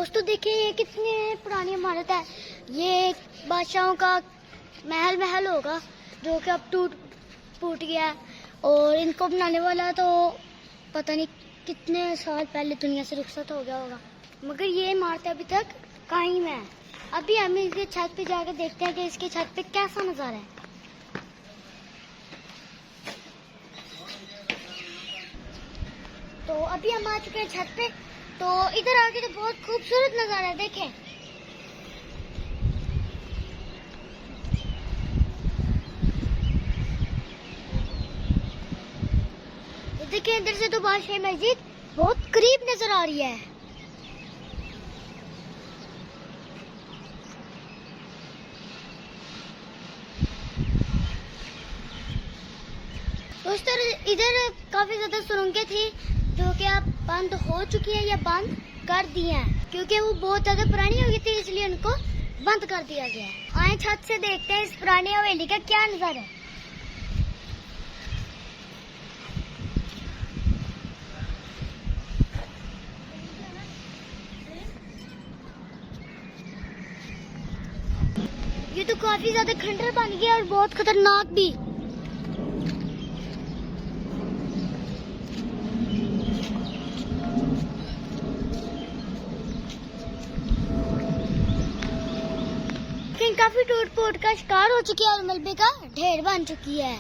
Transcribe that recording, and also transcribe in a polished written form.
दोस्तों देखिए ये कितनी पुरानी इमारत है। ये बादशाहों का महल होगा जो कि अब टूट गया है और इनको बनाने वाला तो पता नहीं कितने साल पहले दुनिया से रुखसत हो गया होगा, मगर ये इमारत अभी तक कायम है। अभी हम इसके छत पे जाकर देखते हैं कि इसके छत पे कैसा नज़ारा है। तो अभी हम आ चुके हैं छत पे। तो इधर आके तो बहुत खूबसूरत नज़ारा है, देखें। तो देखें इधर से तो बादशाही मस्जिद बहुत करीब नजर आ रही है। दोस्तों इधर काफी ज्यादा सुरंगें थी जो कि अब बंद हो चुकी है या बंद कर दी हैं, क्योंकि वो बहुत ज्यादा पुरानी हो गई थी, इसलिए उनको बंद कर दिया गया है। आए छत से देखते हैं इस पुरानी हवेली का क्या नजारा है। ये तो काफी ज्यादा खंडर बन गया और बहुत खतरनाक भी। काफी टूट फूट का शिकार हो चुकी है और मलबे का ढेर बन चुकी है।